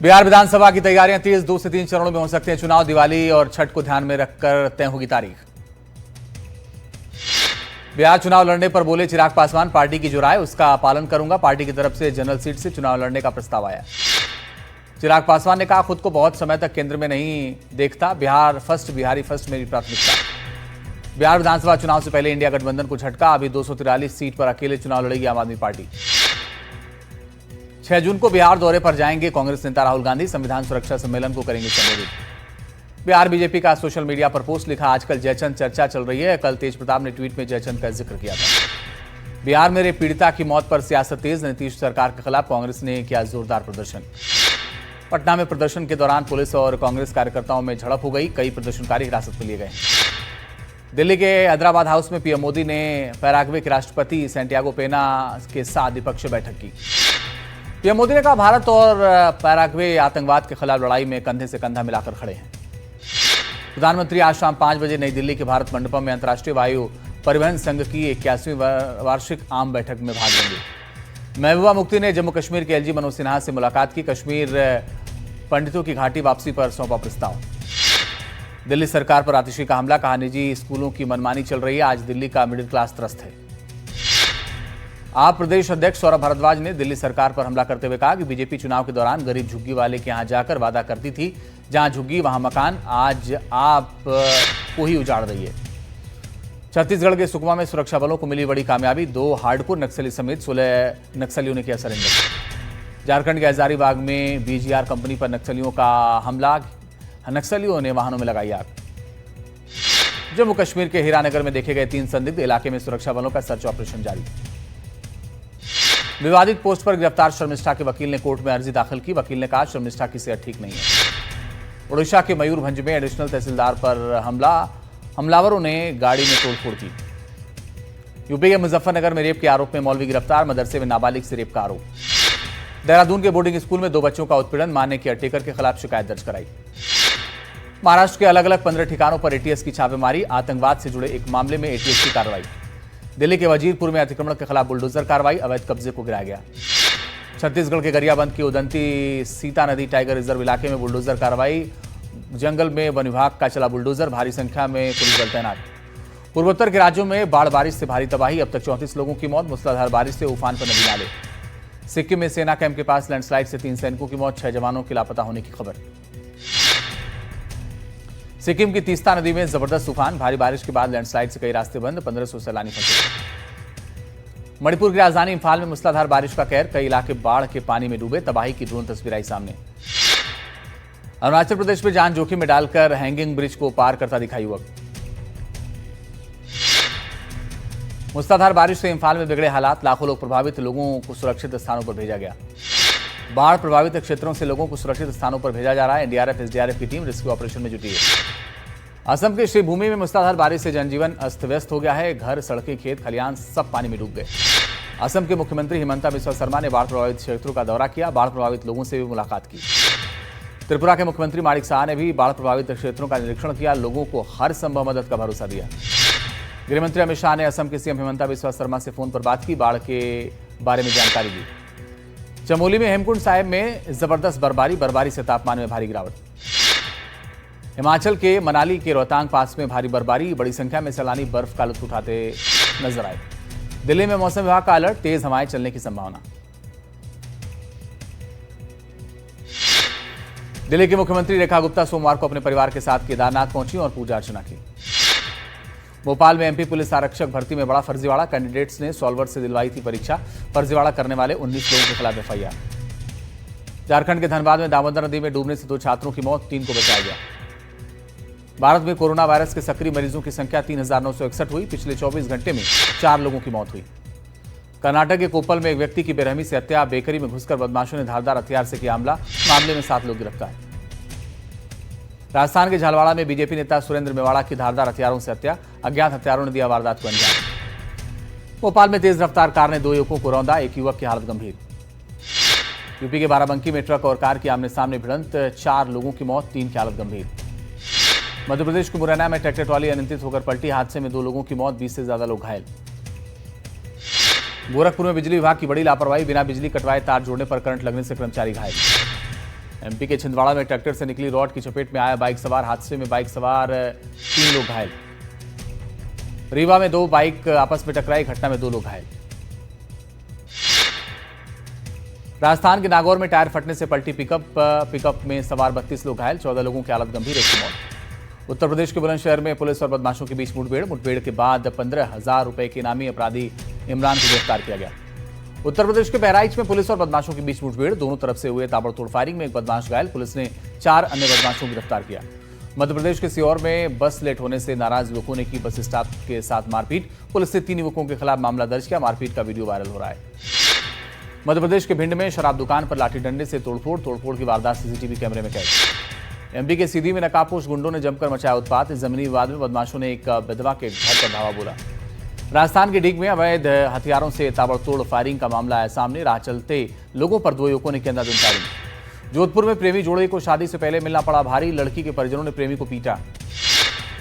बिहार विधानसभा की तैयारियां तेज, 2 से 3 चरणों में हो सकते हैं चुनाव। दिवाली और छठ को ध्यान में रखकर तय होगी तारीख। बिहार चुनाव लड़ने पर बोले चिराग पासवान, पार्टी की जो राय उसका पालन करूंगा। पार्टी की तरफ से जनरल सीट से चुनाव लड़ने का प्रस्ताव आया। चिराग पासवान ने कहा, खुद को बहुत समय तक केंद्र में नहीं देखता, बिहार फर्स्ट, बिहारी फर्स्ट मेरी प्राथमिकता। बिहार विधानसभा चुनाव से पहले इंडिया गठबंधन को झटका, अभी 243 सीट पर अकेले चुनाव लड़ेगी आम आदमी पार्टी। 6 जून को बिहार दौरे पर जाएंगे कांग्रेस नेता राहुल गांधी, संविधान सुरक्षा सम्मेलन को करेंगे संबोधित। बिहार बीजेपी का सोशल मीडिया पर पोस्ट लिखा, आजकल जयचंद चर्चा चल रही है, कल तेज प्रताप ने ट्वीट में जयचंद का जिक्र किया था। बिहार में रेप पीड़िता की मौत पर सियासत तेज, नीतीश सरकार के खिलाफ कांग्रेस ने किया जोरदार प्रदर्शन। पटना में प्रदर्शन के दौरान पुलिस और कांग्रेस कार्यकर्ताओं में झड़प हो गई, कई प्रदर्शनकारी हिरासत में लिए गए। दिल्ली के हैदराबाद हाउस में पीएम मोदी ने पैराग्वे के राष्ट्रपति सैंटियागो पेना के साथ द्विपक्षीय बैठक की। पीएम मोदी ने कहा, भारत और पैराग्वे आतंकवाद के खिलाफ लड़ाई में कंधे से कंधा मिलाकर खड़े हैं। प्रधानमंत्री आज शाम 5 बजे नई दिल्ली के भारत मंडपम में अंतर्राष्ट्रीय वायु परिवहन संघ की 81वीं वार्षिक आम बैठक में भाग लेंगे। महबूबा मुफ्ती ने जम्मू कश्मीर के एलजी मनोज सिन्हा से मुलाकात की, कश्मीर पंडितों की घाटी वापसी पर सौंपा प्रस्ताव। दिल्ली सरकार पर आतिशी का हमला, कहा निजी स्कूलों की मनमानी चल रही है, आज दिल्ली का मिडिल क्लास त्रस्त है। आप प्रदेश अध्यक्ष सौरभ भारद्वाज ने दिल्ली सरकार पर हमला करते हुए कहा कि बीजेपी चुनाव के दौरान गरीब झुग्गी वाले के यहां जाकर वादा करती थी, जहां झुग्गी वहां मकान, आज आप को ही उजाड़ रही है। छत्तीसगढ़ के सुकमा में सुरक्षा बलों को मिली बड़ी कामयाबी, 2 हार्डकोर नक्सली समेत 16 नक्सलियों ने किया सरेंडर। झारखंड के हजारीबाग में बीजीआर कंपनी पर नक्सलियों का हमला, नक्सलियों ने वाहनों में लगाई आग। जम्मू कश्मीर के हीरानगर में देखे गए 3 संदिग्ध, इलाके में सुरक्षा बलों का सर्च ऑपरेशन जारी। विवादित पोस्ट पर गिरफ्तार शर्मिष्ठा के वकील ने कोर्ट में अर्जी दाखिल की, वकील ने कहा शर्मिष्ठा की सेहत ठीक नहीं है। ओडिशा के मयूरभंज में एडिशनल तहसीलदार पर हमला, हमलावरों ने गाड़ी में तोड़फोड़ की। यूपी के मुजफ्फरनगर में रेप के आरोप में मौलवी गिरफ्तार, मदरसे में नाबालिग से रेप का आरोप। देहरादून के बोर्डिंग स्कूल में 2 बच्चों का उत्पीड़न, मां ने केयरटेकर के खिलाफ शिकायत दर्ज कराई। महाराष्ट्र के अलग अलग 15 ठिकानों पर एटीएस की छापेमारी, आतंकवाद से जुड़े एक मामले में एटीएस की कार्रवाई। दिल्ली के वजीरपुर में अतिक्रमण के खिलाफ बुलडोजर कार्रवाई, अवैध कब्जे को गिराया गया। छत्तीसगढ़ के गरियाबंद की उदंती सीता नदी टाइगर रिजर्व इलाके में बुलडोजर कार्रवाई, जंगल में वन विभाग का चला बुलडोजर, भारी संख्या में पुलिस बल तैनात। पूर्वोत्तर के राज्यों में बाढ़ बारिश से भारी तबाही, अब तक 34 लोगों की मौत, मूसलाधार बारिश से उफान पर नदी नाले। सिक्किम में सेना कैंप के पास लैंडस्लाइड से 3 सैनिकों की मौत, 6 जवानों के लापता होने की खबर। सिक्किम की तीस्ता नदी में जबरदस्त तूफान, भारी बारिश के बाद लैंडस्लाइड से कई रास्ते बंद, 1500 सैलानी फंसे। मणिपुर की राजधानी इंफाल में मूसलाधार बारिश का कहर, कई इलाके बाढ़ के पानी में डूबे, तबाही की ड्रोन तस्वीर आई सामने। अरुणाचल प्रदेश में जान जोखिम में डालकर हैंगिंग ब्रिज को पार करता दिखा युवक। मूसलाधार बारिश से इंफाल में बिगड़े हालात, लाखों लोग प्रभावित, लोगों को सुरक्षित स्थानों पर भेजा गया। बाढ़ प्रभावित क्षेत्रों से लोगों को सुरक्षित स्थानों पर भेजा जा रहा है। एनडीआरएफ एसडीआरएफ की टीम रेस्क्यू ऑपरेशन में जुटी है। असम के श्रीभूमि में मूसलाधार बारिश से जनजीवन अस्त व्यस्त हो गया है, घर, सड़कें, खेत खलिहान सब पानी में डूब गए। असम के मुख्यमंत्री हिमंता बिस्वा शर्मा ने बाढ़ प्रभावित क्षेत्रों का दौरा किया, बाढ़ प्रभावित लोगों से भी मुलाकात की। त्रिपुरा के मुख्यमंत्री माणिक साह ने भी बाढ़ प्रभावित क्षेत्रों का निरीक्षण किया, लोगों को हर संभव मदद का भरोसा दिया। गृहमंत्री अमित शाह ने असम के सीएम हिमंता बिस्वा शर्मा से फोन पर बात की, बाढ़ के बारे में जानकारी दी। चमोली में हेमकुंड साहिब में जबरदस्त बर्फबारी से तापमान में भारी गिरावट। हिमाचल के मनाली के रोहतांग पास में भारी बर्फबारी, बड़ी संख्या में सैलानी बर्फ का लुत्फ उठाते नजर आए। दिल्ली में मौसम विभाग का अलर्ट, तेज हवाएं चलने की संभावना। दिल्ली की मुख्यमंत्री रेखा गुप्ता सोमवार को अपने परिवार के साथ केदारनाथ पहुंची और पूजा अर्चना की। भोपाल में एमपी पुलिस आरक्षक भर्ती में बड़ा फर्जीवाड़ा, कैंडिडेट्स ने सॉल्वर से दिलवाई थी परीक्षा, फर्जीवाड़ा करने वाले 19 लोगों के खिलाफ एफआईआर। झारखंड के धनबाद में दामोदर नदी में डूबने से 2 छात्रों की मौत, 3 को बचाया गया। भारत में कोरोना वायरस के सक्रिय मरीजों की संख्या 3961 हुई, पिछले 24 घंटे में 4 लोगों की मौत हुई। कर्नाटक के कोप्पल में एक व्यक्ति की बेरहमी से हत्या, बेकरी में घुसकर बदमाशों ने धारदार हथियार से किया हमला, मामले में 7 लोग गिरफ्तार। राजस्थान के झालवाड़ा में बीजेपी नेता सुरेंद्र मेवाड़ा की धारदार हथियारों से हत्या, अज्ञात हत्यारों ने दिया वारदात को अंजाम। भोपाल में तेज रफ्तार कार ने 2 युवकों को रौंदा, एक युवक की हालत गंभीर। यूपी के बाराबंकी में ट्रक और कार की आमने सामने भिड़ंत, 4 लोगों की मौत, 3 की हालत गंभीर। मध्य प्रदेश के मुरैना में ट्रैक्टर ट्रॉली अनियंत्रित होकर पलटी, हादसे में 2 लोगों की मौत, 20 से ज्यादा लोग घायल। गोरखपुर में बिजली विभाग की बड़ी लापरवाही, बिना बिजली कटवाए तार जोड़ने पर करंट लगने से कर्मचारी घायल। एमपी के छिंदवाड़ा में ट्रैक्टर से निकली रॉड की चपेट में आया बाइक सवार, हादसे में बाइक सवार 3 लोग घायल। रीवा में 2 बाइक आपस में टकराई, घटना में 2 लोग घायल। राजस्थान के नागौर में टायर फटने से पलटी पिकअप में सवार 32 लोग घायल, 14 लोगों की हालत गंभीर, एक की मौत। उत्तर प्रदेश के बुलंदशहर में पुलिस और बदमाशों के बीच मुठभेड़ के बाद 15,000 रुपए के इनामी अपराधी इमरान को गिरफ्तार किया गया। उत्तर प्रदेश के बहराइच में पुलिस और बदमाशों के बीच मुठभेड़, दोनों तरफ से हुए ताबड़तोड़ फायरिंग में एक बदमाश घायल, पुलिस ने 4 अन्य बदमाशों को गिरफ्तार किया। मध्य प्रदेश के सीहोर में बस लेट होने से नाराज युवकों ने की बस स्टाफ के साथ मारपीट, पुलिस ने 3 युवकों के खिलाफ मामला दर्ज किया, मारपीट का वीडियो वायरल हो रहा है। मध्य प्रदेश के भिंड में शराब दुकान पर लाठी डंडे से तोड़फोड़ की वारदात सीसीटीवी कैमरे में कैद। एमपी के सीधी में नकाबपोश गुंडों ने जमकर मचाया उत्पात, इस जमीनी विवाद में बदमाशों ने एक विधवा के घर पर धावा बोला। राजस्थान के डीग में अवैध हथियारों से ताबड़तोड़ फायरिंग का मामला आया सामने, राह चलते लोगों पर 2 युवकों ने किया अंधाधुंध फायरिंग। जोधपुर में प्रेमी जोड़े को शादी से पहले मिलना पड़ा भारी, लड़की के परिजनों ने प्रेमी को पीटा।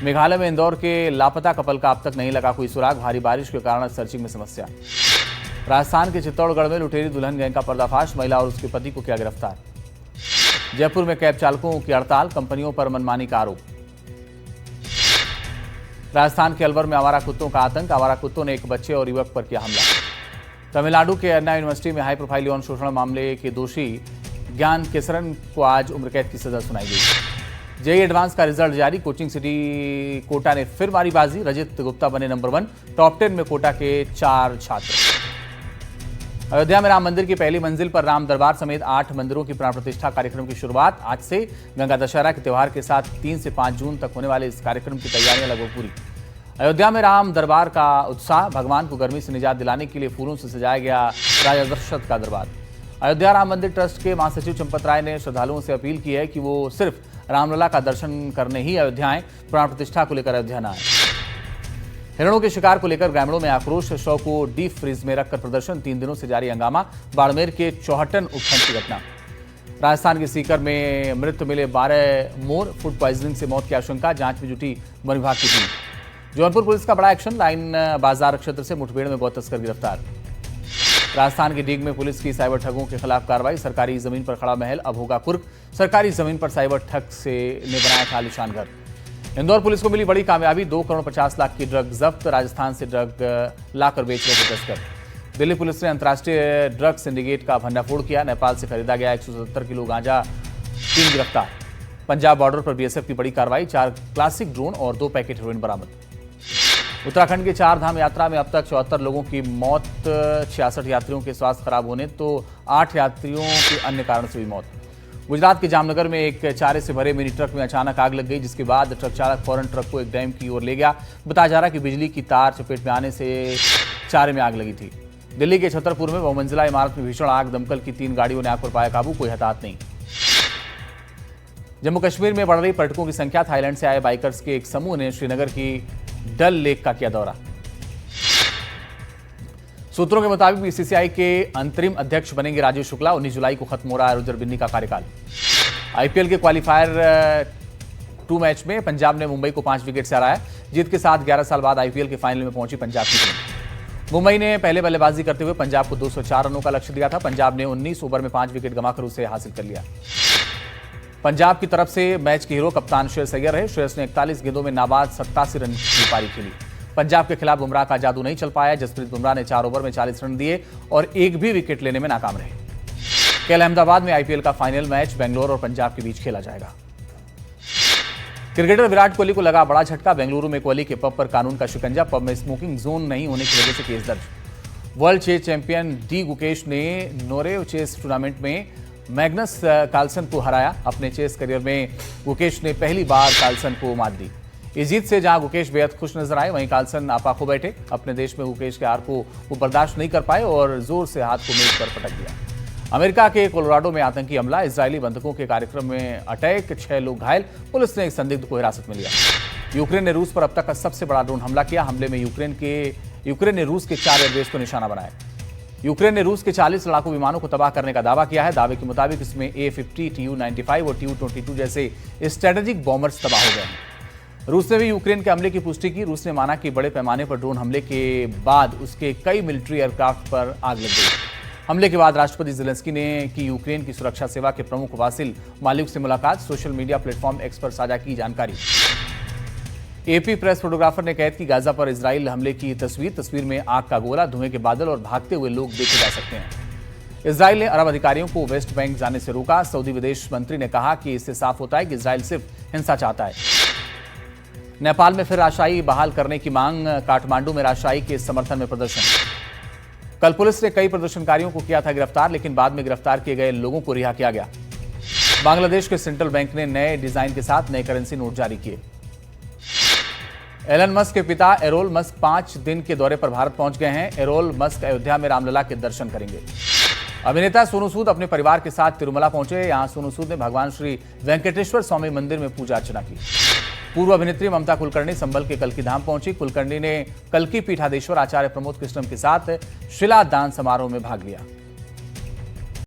मेघालय में इंदौर के लापता कपल का अब तक नहीं लगा कोई सुराग, भारी बारिश के कारण सर्चिंग में समस्या। राजस्थान के चित्तौड़गढ़ में लुटेरी दुल्हन गैंग का पर्दाफाश, महिला और उसके पति को किया गिरफ्तार। जयपुर में कैब चालकों की हड़ताल, कंपनियों पर मनमानी का आरोप। राजस्थान के अलवर में आवारा कुत्तों का आतंक, आवारा कुत्तों ने एक बच्चे और युवक पर किया हमला। तमिलनाडु के अन्ना यूनिवर्सिटी में हाई प्रोफाइल यौन शोषण मामले के दोषी ज्ञान केसरन को आज उम्र कैद की सजा सुनाई गई। जेईई एडवांस का रिजल्ट जारी, कोचिंग सिटी कोटा ने फिर मारी बाजी, रजित गुप्ता बने नंबर 1, टॉप 10 में कोटा के 4 छात्र। अयोध्या में राम मंदिर की पहली मंजिल पर राम दरबार समेत 8 मंदिरों की प्राण प्रतिष्ठा कार्यक्रम की शुरुआत आज से। गंगा दशहरा के त्योहार के साथ 3 से 5 जून तक होने वाले इस कार्यक्रम की तैयारियां लगभग पूरी। अयोध्या में राम दरबार का उत्साह, भगवान को गर्मी से निजात दिलाने के लिए फूलों से सजाया गया राजा दशरथ का दरबार। अयोध्या राम मंदिर ट्रस्ट के महासचिव चंपत राय ने श्रद्धालुओं से अपील की है कि वो सिर्फ रामलला का दर्शन करने ही अयोध्या आए, प्राण प्रतिष्ठा को लेकर अयोध्या न आए। हिरणों के शिकार को लेकर ग्रामीणों में आक्रोश, शव को डीप फ्रीज में रखकर प्रदर्शन, 3 दिनों से जारी हंगामा। बाड़मेर के चौहटन उपखंड की घटना। राजस्थान के सीकर में मृत मिले 12 मोर, फूड पॉइजनिंग से मौत की आशंका, जांच में जुटी वन विभाग की टीम। जौनपुर पुलिस का बड़ा एक्शन, लाइन बाजार क्षेत्र से मुठभेड़ में गौ तस्कर गिरफ्तार। राजस्थान के डीग में पुलिस की साइबर ठगों के खिलाफ कार्रवाई, सरकारी जमीन पर खड़ा महल अब होगा कुर्क, सरकारी जमीन पर साइबर ठग ने बनाया था आलीशान घर। इंदौर पुलिस को मिली बड़ी कामयाबी, 2 करोड़ 50 लाख की ड्रग जब्त, राजस्थान से ड्रग लाकर बेच रहे थे तस्कर। दिल्ली पुलिस ने अंतर्राष्ट्रीय ड्रग सिंडिकेट का भंडाफोड़ किया, नेपाल से खरीदा गया 170 किलो गांजा, 3 गिरफ्तार। पंजाब बॉर्डर पर बीएसएफ की बड़ी कार्रवाई, 4 क्लासिक ड्रोन और 2 पैकेट हेरोइन बरामद। उत्तराखंड के 4 धाम यात्रा में अब तक 74 लोगों की मौत, 66 यात्रियों के स्वास्थ्य खराब होने तो 8 यात्रियों की अन्य कारण से हुई मौत। गुजरात के जामनगर में एक चारे से भरे मिनी ट्रक में अचानक आग लग गई, जिसके बाद ट्रक चालक फौरन ट्रक को एक डैम की ओर ले गया। बताया जा रहा है कि बिजली की तार चपेट में आने से चारे में आग लगी थी। दिल्ली के छतरपुर में बहुमंजिला इमारत में भीषण आग, दमकल की 3 गाड़ियों ने आग पर पाया काबू, कोई हताहत नहीं। जम्मू कश्मीर में बढ़ रही पर्यटकों की संख्या, थाईलैंड से आए बाइकर्स के एक समूह ने श्रीनगर की डल लेक का किया दौरा। सूत्रों के मुताबिक बीसीसीआई के अंतरिम अध्यक्ष बनेंगे राजीव शुक्ला, 19 जुलाई को खत्म हो रहा है रुद्र बिन्नी का कार्यकाल। आईपीएल के क्वालिफायर 2 मैच में पंजाब ने मुंबई को 5 विकेट से हराया, जीत के साथ 11 साल बाद आईपीएल के फाइनल में पहुंची पंजाब की टीम। मुंबई ने पहले बल्लेबाजी करते हुए पंजाब को 204 रनों का लक्ष्य दिया था, पंजाब ने 19 ओवर में 5 विकेट गंवाकर उसे हासिल कर लिया। पंजाब की तरफ से मैच के हीरो कप्तान श्रेयस अय्यर रहे, श्रेयस ने 41 गेंदों में नाबाद 87 रन की पारी खेली। पंजाब के खिलाफ बुमराह का जादू नहीं चल पाया, जसप्रीत बुमराह ने 4 ओवर में 40 रन दिए और एक भी विकेट लेने में नाकाम रहे। कल अहमदाबाद में आईपीएल का फाइनल मैच बेंगलोर और पंजाब के बीच खेला जाएगा। क्रिकेटर विराट कोहली को लगा बड़ा झटका, बेंगलुरु में कोहली के पब पर कानून का शिकंजा, पब में स्मोकिंग जोन नहीं होने की वजह से केस दर्ज। World chess champion D Gukesh ने नोरेव चेस टूर्नामेंट में मैग्नस कार्लसन को हराया। अपने चेस करियर में गुकेश ने पहली बार कार्लसन को मात दी। इस जीत से जहां गुकेश बेहद खुश नजर आए, वहीं कार्लसन आपा खो बैठे। अपने देश में गुकेश के हार को वो बर्दाश्त नहीं कर पाए और जोर से हाथ को मेज पर पटक दिया। अमेरिका के कोलोराडो में आतंकी हमला, इजरायली बंधकों के कार्यक्रम में अटैक, 6 लोग घायल, पुलिस ने एक संदिग्ध को हिरासत में लिया। यूक्रेन ने रूस पर अब तक का सबसे बड़ा ड्रोन हमला किया। हमले में यूक्रेन ने रूस के 4 एयरबेस को निशाना बनाया। यूक्रेन ने रूस के 40 लड़ाकू विमानों को तबाह करने का दावा किया है। दावे के मुताबिक इसमें A-50, Tu-95 और Tu-22 जैसे स्ट्रेटेजिक बॉम्बर्स तबाह हो गए हैं। रूस ने भी यूक्रेन के हमले की पुष्टि की। रूस ने माना कि बड़े पैमाने पर ड्रोन हमले के बाद उसके कई मिलिट्री एयरक्राफ्ट पर आग लग गई। हमले के बाद राष्ट्रपति ज़ेलेंस्की ने की यूक्रेन की सुरक्षा सेवा के प्रमुख वासिल मालिक से मुलाकात, सोशल मीडिया प्लेटफॉर्म एक्स पर साझा की जानकारी। एपी प्रेस फोटोग्राफर ने कैद की गाजा पर इजराइल हमले की तस्वीर में आग का गोला, धुएं के बादल और भागते हुए लोग देखे जा सकते हैं। इजराइल ने अरब अधिकारियों को वेस्ट बैंक जाने से रोका। सऊदी विदेश मंत्री ने कहा कि इससे साफ होता है कि इजराइल सिर्फ हिंसा चाहता है। नेपाल में फिर राजशाही बहाल करने की मांग, काठमांडू में राजशाही के समर्थन में प्रदर्शन। कल पुलिस ने कई प्रदर्शनकारियों को किया था गिरफ्तार, लेकिन बाद में गिरफ्तार किए गए लोगों को रिहा किया गया। बांग्लादेश के सेंट्रल बैंक ने नए डिजाइन के साथ नए करेंसी नोट जारी किए। एलन मस्क के पिता एरोल मस्क 5 दिन के दौरे पर भारत पहुंच गए हैं। एरोल मस्क अयोध्या में रामलला के दर्शन करेंगे। अभिनेता सोनू सूद अपने परिवार के साथ तिरुमला पहुंचे। यहां सोनू सूद ने भगवान श्री वेंकटेश्वर स्वामी मंदिर में पूजा अर्चना की। पूर्व अभिनेत्री ममता कुलकर्णी संबल के कल्की धाम पहुंची। कुलकर्णी ने कल्की पीठाधीश्वर आचार्य प्रमोद कृष्णम के साथ शिलादान समारोह में भाग लिया।